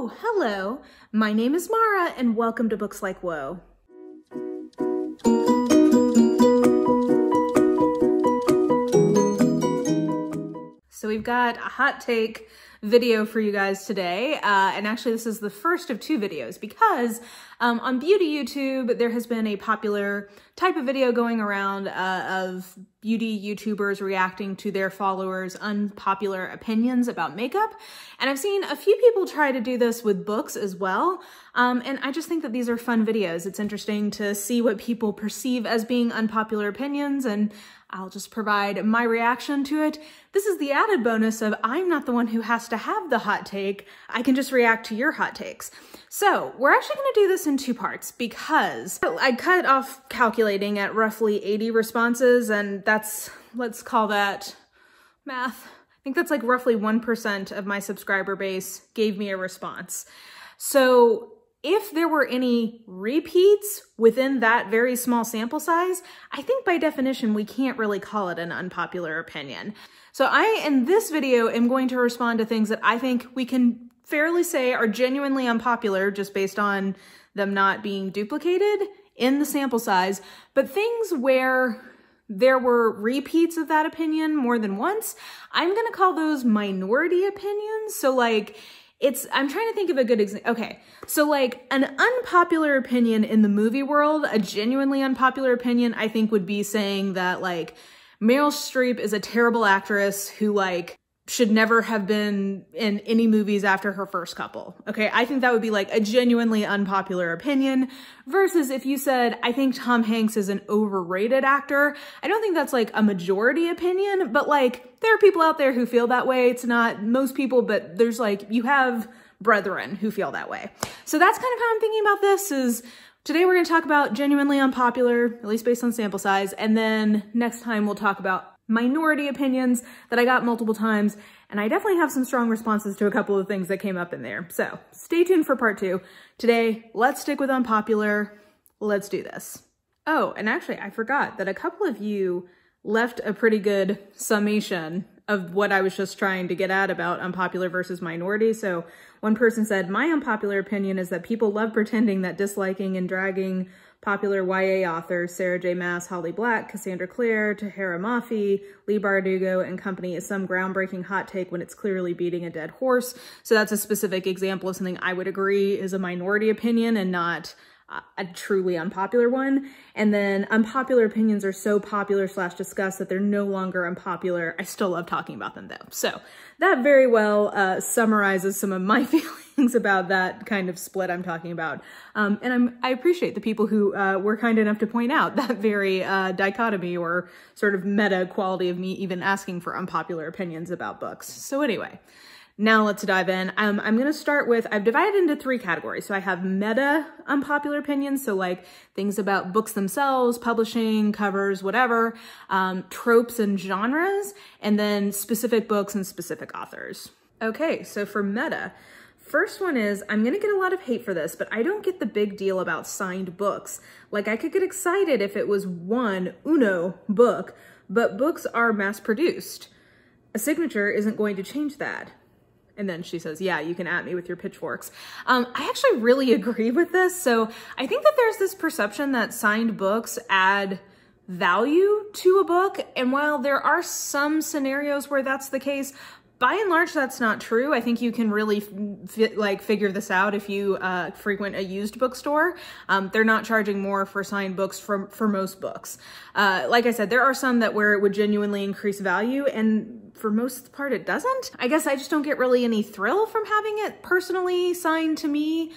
Oh, hello. My name is Mara and welcome to Books Like Whoa. So we've got a hot take video for you guys today. And actually this is the first of two videos because on beauty YouTube, there has been a popular type of video going around of beauty YouTubers reacting to their followers' unpopular opinions about makeup. And I've seen a few people try to do this with books as well. And I just think that these are fun videos. It's interesting to see what people perceive as being unpopular opinions, and I'll just provide my reaction to it. This is the added bonus of I'm not the one who has to have the hot take. I can just react to your hot takes. So we're actually gonna do this in two parts because I cut off calculating at roughly 80 responses, and that's, let's call that math. I think that's like roughly 1% of my subscriber base gave me a response. So if there were any repeats within that very small sample size, I think by definition, we can't really call it an unpopular opinion. So I, in this video, am going to respond to things that I think we can fairly say are genuinely unpopular just based on them not being duplicated in the sample size, but things where there were repeats of that opinion more than once, I'm gonna call those minority opinions. So like, I'm trying to think of a good example. Okay, so like an unpopular opinion in the movie world, a genuinely unpopular opinion, I think would be saying that like Meryl Streep is a terrible actress who like should never have been in any movies after her first couple. Okay, I think that would be like a genuinely unpopular opinion versus if you said, I think Tom Hanks is an overrated actor. I don't think that's like a majority opinion, but like there are people out there who feel that way. It's not most people, but there's like, you have brethren who feel that way. So that's kind of how I'm thinking about this is today we're gonna talk about genuinely unpopular, at least based on sample size. And then next time we'll talk about minority opinions that I got multiple times, and I definitely have some strong responses to a couple of things that came up in there. So stay tuned for part two. Today, let's stick with unpopular. Let's do this. Oh, and actually I forgot that a couple of you left a pretty good summation of what I was just trying to get at about unpopular versus minority. So one person said, my unpopular opinion is that people love pretending that disliking and dragging popular YA authors, Sarah J. Maas, Holly Black, Cassandra Clare, Tahira Mafi, Lee Bardugo, and company is some groundbreaking hot take when it's clearly beating a dead horse. So that's a specific example of something I would agree is a minority opinion and not a truly unpopular one. And then unpopular opinions are so popular / discussed that they're no longer unpopular. I still love talking about them though. So that very well summarizes some of my feelings about that kind of split I'm talking about. And I appreciate the people who were kind enough to point out that very dichotomy or sort of meta quality of me even asking for unpopular opinions about books. So anyway, now let's dive in. I'm gonna start with, I've divided into three categories. So I have meta unpopular opinions, so like things about books themselves, publishing, covers, whatever, tropes and genres, and then specific books and specific authors. Okay, so for meta, first one is, I'm gonna get a lot of hate for this, but I don't get the big deal about signed books. Like I could get excited if it was one uno book, but books are mass produced. A signature isn't going to change that. And then she says, yeah, you can at me with your pitchforks. I actually really agree with this. So I think that there's this perception that signed books add value to a book. And while there are some scenarios where that's the case, by and large, that's not true. I think you can really figure this out if you frequent a used bookstore. They're not charging more for signed books for most books. Like I said, there are some that where it would genuinely increase value, and for most part it doesn't. I guess I just don't get really any thrill from having it personally signed to me.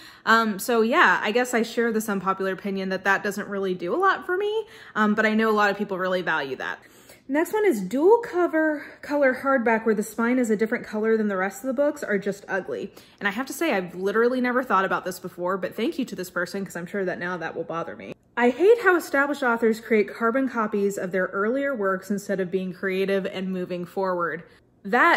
So yeah, I guess I share this unpopular opinion that that doesn't really do a lot for me, but I know a lot of people really value that. Next one is dual color hardback where the spine is a different color than the rest of the books are just ugly. And I have to say, I've literally never thought about this before, but thank you to this person because I'm sure that now that will bother me. I hate how established authors create carbon copies of their earlier works instead of being creative and moving forward.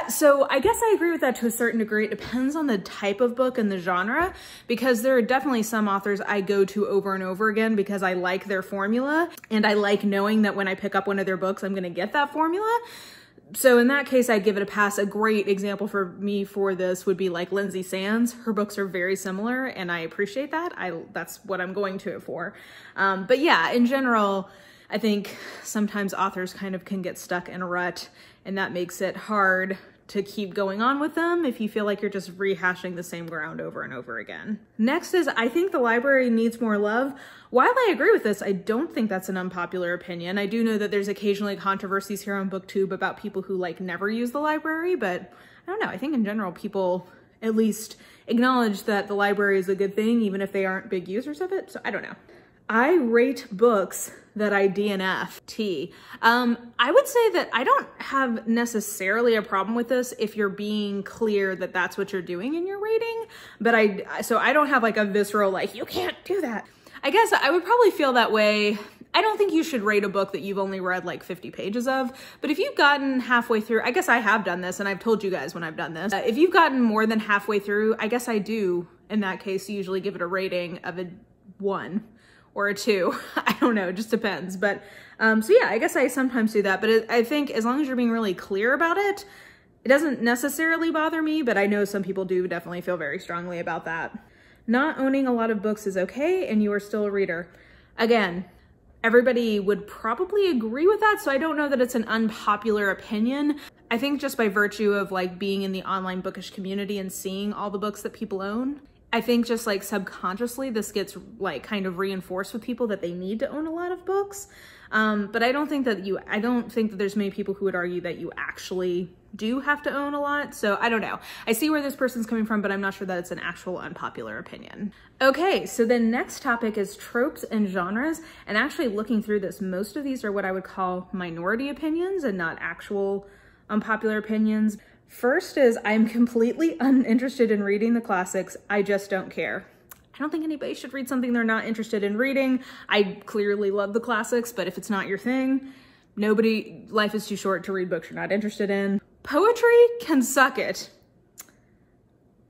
So I guess I agree with that to a certain degree. It depends on the type of book and the genre, because there are definitely some authors I go to over and over again because I like their formula and I like knowing that when I pick up one of their books, I'm going to get that formula. So in that case, I'd give it a pass. A great example for me for this would be like Lindsay Sands. Her books are very similar and I appreciate that. That's what I'm going to it for. But yeah, in general, I think sometimes authors kind of can get stuck in a rut, and that makes it hard to keep going on with them if you feel like you're just rehashing the same ground over and over again. Next is, I think the library needs more love. While I agree with this, I don't think that's an unpopular opinion. I do know that there's occasionally controversies here on BookTube about people who like never use the library, but I don't know. I think in general, people at least acknowledge that the library is a good thing, even if they aren't big users of it. So I don't know. I rate books that I DNF. I would say that I don't have necessarily a problem with this if you're being clear that that's what you're doing in your rating, but so I don't have like a visceral, like, you can't do that. I guess I would probably feel that way. I don't think you should rate a book that you've only read like 50 pages of, but if you've gotten halfway through, I guess I have done this and I've told you guys when I've done this, if you've gotten more than halfway through, I guess I do, in that case, usually give it a rating of a 1 or a 2. I don't know, it just depends. But so yeah, I guess I sometimes do that, but I think as long as you're being really clear about it, it doesn't necessarily bother me, but I know some people do definitely feel very strongly about that. Not owning a lot of books is okay, and you are still a reader. Again, everybody would probably agree with that, so I don't know that it's an unpopular opinion. I think just by virtue of like being in the online bookish community and seeing all the books that people own, I think just like subconsciously this gets like kind of reinforced with people that they need to own a lot of books. But I don't think that there's many people who would argue that you actually do have to own a lot. So I don't know. I see where this person's coming from, but I'm not sure that it's an actual unpopular opinion. Okay, so the next topic is tropes and genres. And actually looking through this, most of these are what I would call minority opinions and not actual unpopular opinions. First is, I'm completely uninterested in reading the classics. I just don't care. I don't think anybody should read something they're not interested in reading. I clearly love the classics, but if it's not your thing, life is too short to read books you're not interested in. Poetry can suck it.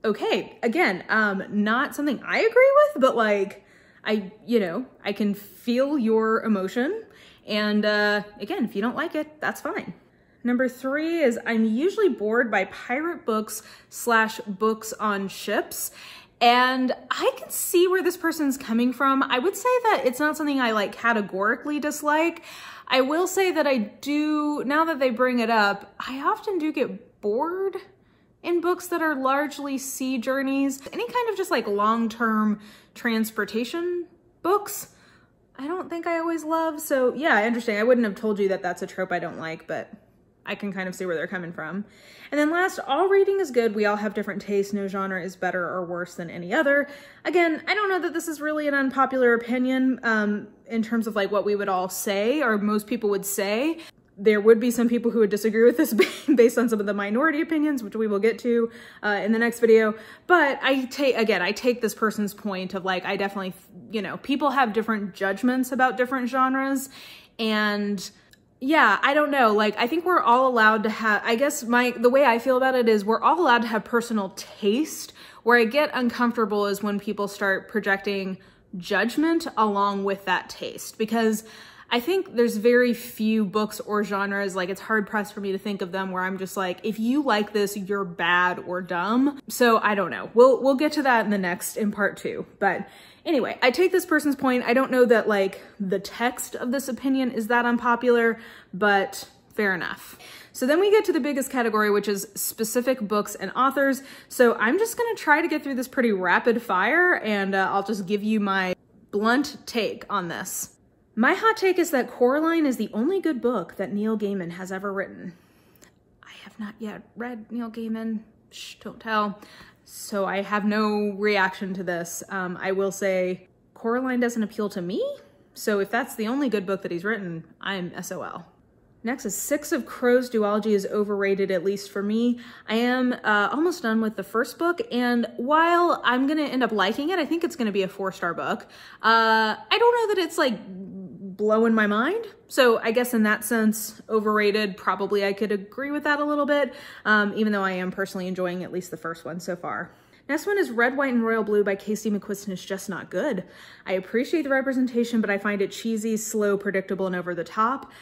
Okay, again, not something I agree with, but like, I can feel your emotion. And again, if you don't like it, that's fine. Number 3 is, I'm usually bored by pirate books / books on ships. And I can see where this person's coming from. I would say that it's not something I like categorically dislike. I will say that I do, now that they bring it up, I often do get bored in books that are largely sea journeys. Any kind of just like long-term transportation books, I don't think I always love. So yeah, I understand. I wouldn't have told you that that's a trope I don't like, but I can kind of see where they're coming from. And then last, all reading is good. We all have different tastes. No genre is better or worse than any other. Again, I don't know that this is really an unpopular opinion in terms of like what we would all say or most people would say. There would be some people who would disagree with this based on some of the minority opinions, which we will get to in the next video. But I take this person's point of like, I definitely, people have different judgments about different genres. And yeah, I don't know. Like, I think we're all allowed to have, I guess the way I feel about it is we're all allowed to have personal taste. Where I get uncomfortable is when people start projecting judgment along with that taste, because I think there's very few books or genres, like it's hard pressed for me to think of them where I'm just like, if you like this, you're bad or dumb. So I don't know. We'll get to that in part 2. But anyway, I take this person's point. I don't know that like the text of this opinion is that unpopular, but fair enough. So then we get to the biggest category, which is specific books and authors. So I'm just gonna try to get through this pretty rapid fire, and I'll just give you my blunt take on this. My hot take is that Coraline is the only good book that Neil Gaiman has ever written. I have not yet read Neil Gaiman. Shh, don't tell. So I have no reaction to this. I will say Coraline doesn't appeal to me. So if that's the only good book that he's written, I'm SOL. Next is Six of Crows duology is overrated, at least for me. I am almost done with the first book, and while I'm gonna end up liking it, I think it's gonna be a 4-star book. I don't know that it's like blowing my mind. So I guess in that sense, overrated, probably I could agree with that a little bit, even though I am personally enjoying at least the first one so far. Next one is Red, White, and Royal Blue by Casey McQuiston is just not good. I appreciate the representation, but I find it cheesy, slow, predictable, and over the top.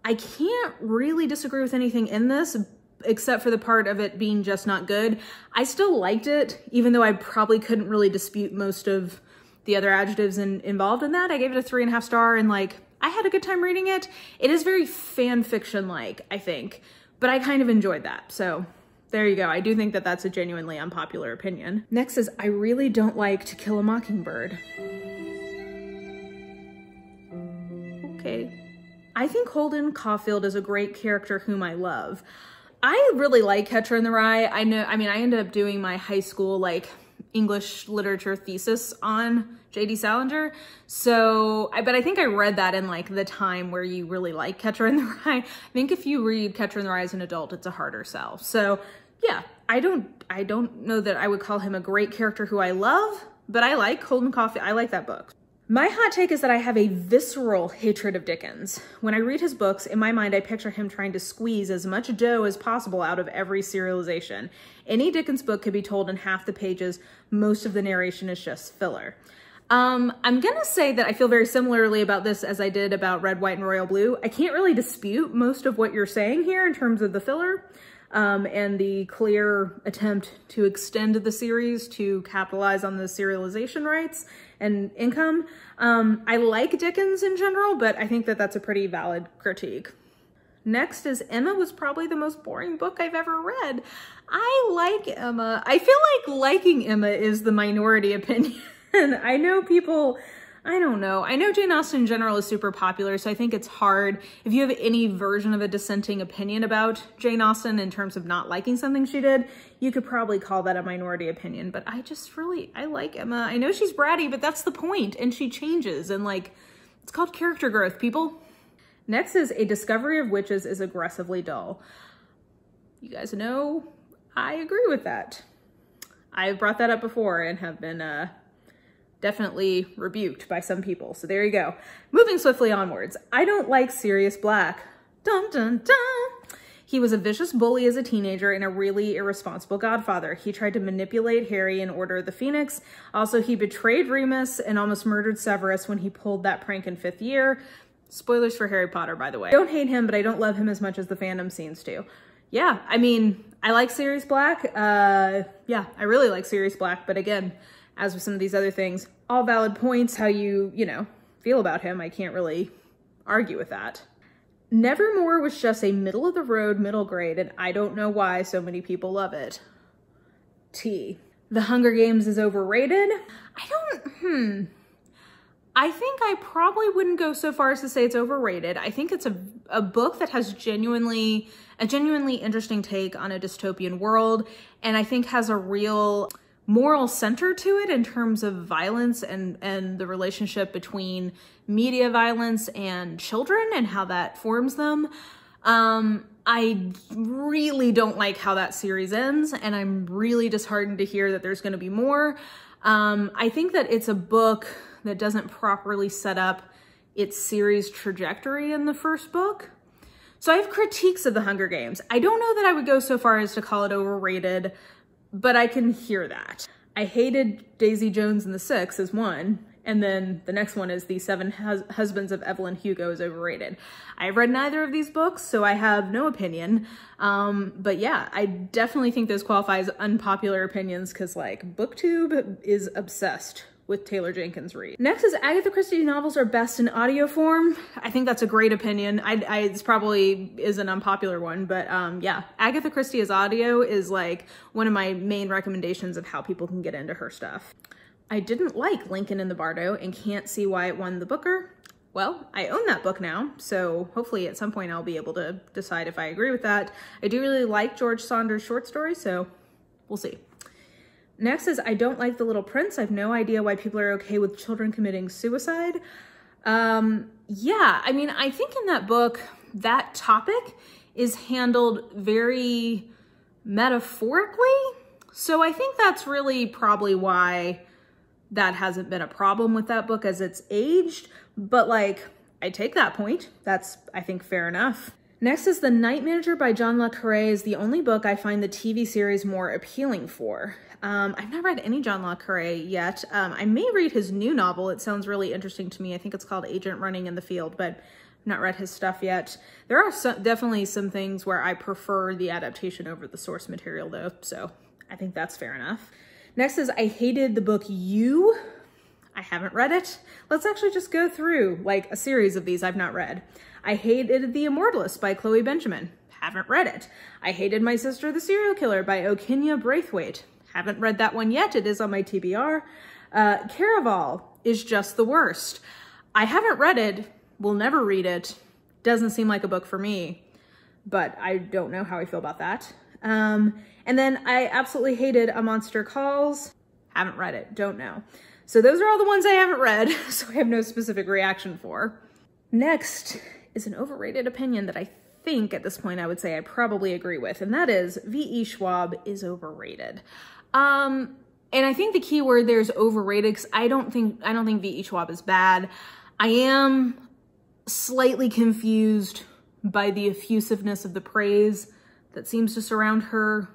I can't really disagree with anything in this, except for the part of it being just not good. I still liked it, even though I probably couldn't really dispute most of the other adjectives involved in that. I gave it a 3.5 star, and like, I had a good time reading it. It is very fan fiction-like, I think, but I kind of enjoyed that. So there you go. I do think that that's a genuinely unpopular opinion. Next is, I really don't like To Kill a Mockingbird. Okay. I think Holden Caulfield is a great character whom I love. I really like Catcher in the Rye. I ended up doing my high school like English literature thesis on J.D. Salinger. So, but I think I read that in like the time where you really like Catcher in the Rye. I think if you read Catcher in the Rye as an adult, it's a harder sell. So yeah, I don't know that I would call him a great character who I love, but I like Holden Caulfield. I like that book. My hot take is that I have a visceral hatred of Dickens. When I read his books, in my mind, I picture him trying to squeeze as much dough as possible out of every serialization. Any Dickens book could be told in half the pages. Most of the narration is just filler. I'm gonna say that I feel very similarly about this as I did about Red, White, and Royal Blue. I can't really dispute most of what you're saying here in terms of the filler. And the clear attempt to extend the series to capitalize on the serialization rights and income. I like Dickens in general, but I think that that's a pretty valid critique. Next is Emma was probably the most boring book I've ever read. I like Emma. I feel like liking Emma is the minority opinion. I know people, I don't know. I know Jane Austen in general is super popular, so I think it's hard. If you have any version of a dissenting opinion about Jane Austen in terms of not liking something she did, you could probably call that a minority opinion. But I like Emma. I know she's bratty, but that's the point, and she changes, and like, it's called character growth, people. Next is A Discovery of Witches is aggressively dull. You guys know, I agree with that. I've brought that up before and have been, definitely rebuked by some people. So there you go. Moving swiftly onwards. I don't like Sirius Black. Dun dun dun. He was a vicious bully as a teenager and a really irresponsible godfather. He tried to manipulate Harry in Order of the Phoenix. Also, he betrayed Remus and almost murdered Severus when he pulled that prank in 5th year. Spoilers for Harry Potter, by the way. I don't hate him, but I don't love him as much as the fandom seems to. Yeah, I mean, I like Sirius Black. Yeah, I really like Sirius Black, but again, as with some of these other things, all valid points, how you know, feel about him. I can't really argue with that. Nevermore was just a middle-of-the-road middle grade, and I don't know why so many people love it. T. The Hunger Games is overrated. I think I probably wouldn't go so far as to say it's overrated. I think it's a book that has a genuinely interesting take on a dystopian world, and I think has a real moral center to it in terms of violence and the relationship between media violence and children and how that forms them. I really don't like how that series ends, and I'm really disheartened to hear that there's going to be more. I think that it's a book that doesn't properly set up its series trajectory in the first book. So I have critiques of The Hunger Games. I don't know that I would go so far as to call it overrated, but I can hear that. I hated Daisy Jones and the Six as one, and then the next one is The Seven Husbands of Evelyn Hugo is overrated. I've read neither of these books, so I have no opinion. But yeah, I definitely think those qualify as unpopular opinions because like BookTube is obsessed with Taylor Jenkins Reid. Next is Agatha Christie novels are best in audio form. I think that's a great opinion. It's probably is an unpopular one, but yeah, Agatha Christie as audio is like one of my main recommendations of how people can get into her stuff. I didn't like Lincoln in the Bardo and can't see why it won the Booker. Well, I own that book now, so hopefully at some point I'll be able to decide if I agree with that. I do really like George Saunders' short stories, so we'll see. Next is I don't like The Little Prince. I have no idea why people are okay with children committing suicide. Yeah, I mean, I think in that book, that topic is handled very metaphorically. So I think that's really probably why that hasn't been a problem with that book as it's aged. But like, I take that point. That's, I think, fair enough. Next is The Night Manager by John le Carré is the only book I find the TV series more appealing for. I've not read any John le Carré yet. I may read his new novel. It sounds really interesting to me. I think it's called Agent Running in the Field, but not read his stuff yet. There are definitely some things where I prefer the adaptation over the source material though, so I think that's fair enough. Next is I hated the book You. I haven't read it. Let's actually just go through like a series of these I've not read. I hated The Immortalist by Chloe Benjamin. Haven't read it. I hated My Sister the Serial Killer by Okinya Braithwaite. Haven't read that one yet. It is on my TBR. Caraval is just the worst. I haven't read it. Will never read it. Doesn't seem like a book for me, but I don't know how I feel about that. And then I absolutely hated A Monster Calls. Haven't read it. Don't know. So those are all the ones I haven't read, so I have no specific reaction for. Next is an overrated opinion that I think at this point I would say I probably agree with, and that is V.E. Schwab is overrated. And I think the key word there is overrated because I don't think V.E. Schwab is bad. I am slightly confused by the effusiveness of the praise that seems to surround her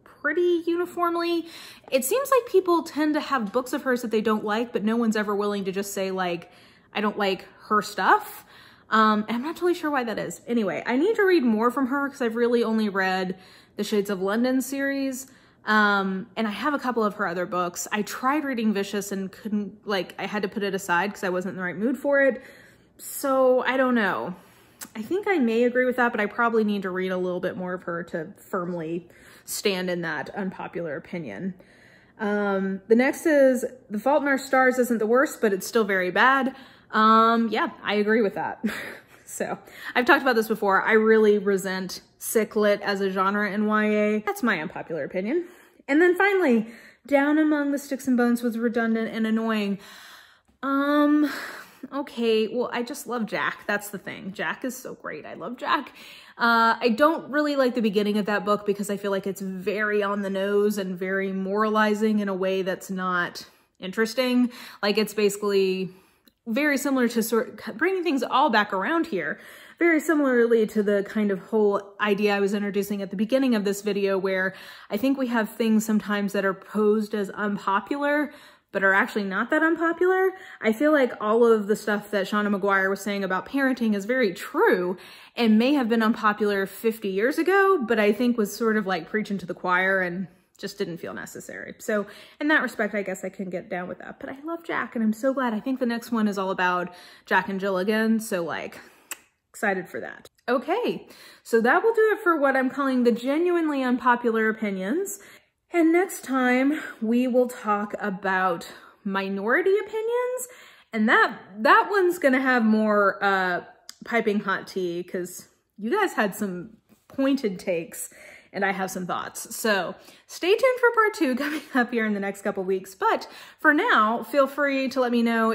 pretty uniformly. It seems like people tend to have books of hers that they don't like, but no one's ever willing to just say like, I don't like her stuff. And I'm not totally sure why that is. Anyway, I need to read more from her because I've really only read the Shades of London series. And I have a couple of her other books. I tried reading Vicious and couldn't, like, I had to put it aside because I wasn't in the right mood for it. So I don't know. I think I may agree with that, but I probably need to read a little bit more of her to firmly stand in that unpopular opinion. The next is The Fault in Our Stars isn't the worst, but it's still very bad. Yeah, I agree with that. So I've talked about this before. I really resent sick lit as a genre in YA. That's my unpopular opinion. And then finally, Down Among the Sticks and Bones was redundant and annoying. Okay, well, I just love Jack. That's the thing. Jack is so great. I love Jack. I don't really like the beginning of that book because I feel like it's very on the nose and very moralizing in a way that's not interesting. Like it's basically very similar to sort of bringing things all back around here. Very similarly to the kind of whole idea I was introducing at the beginning of this video where I think we have things sometimes that are posed as unpopular, but are actually not that unpopular. I feel like all of the stuff that Shauna Maguire was saying about parenting is very true and may have been unpopular 50 years ago, but I think was sort of like preaching to the choir and just didn't feel necessary. So in that respect, I guess I can get down with that. But I love Jack and I'm so glad. I think the next one is all about Jack and Jill again. So like excited for that. Okay, so that will do it for what I'm calling the genuinely unpopular opinions. And next time we will talk about minority opinions. And that one's gonna have more piping hot tea because you guys had some pointed takes and I have some thoughts. So stay tuned for part 2 coming up here in the next couple weeks. But for now, feel free to let me know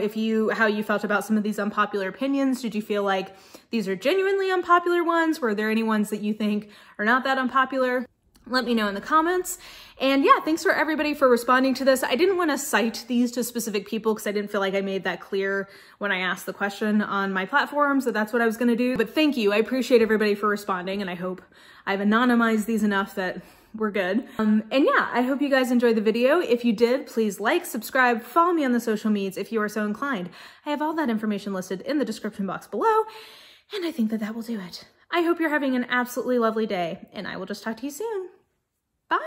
how you felt about some of these unpopular opinions. Did you feel like these are genuinely unpopular ones? Were there any ones that you think are not that unpopular? Let me know in the comments. And yeah, thanks for everybody for responding to this. I didn't want to cite these to specific people because I didn't feel like I made that clear when I asked the question on my platform, so that's what I was going to do. But thank you. I appreciate everybody for responding, and I hope I've anonymized these enough that we're good. And yeah, I hope you guys enjoyed the video. If you did, please like, subscribe, follow me on the social medias if you are so inclined. I have all that information listed in the description box below, and I think that will do it. I hope you're having an absolutely lovely day, and I will just talk to you soon. Bye!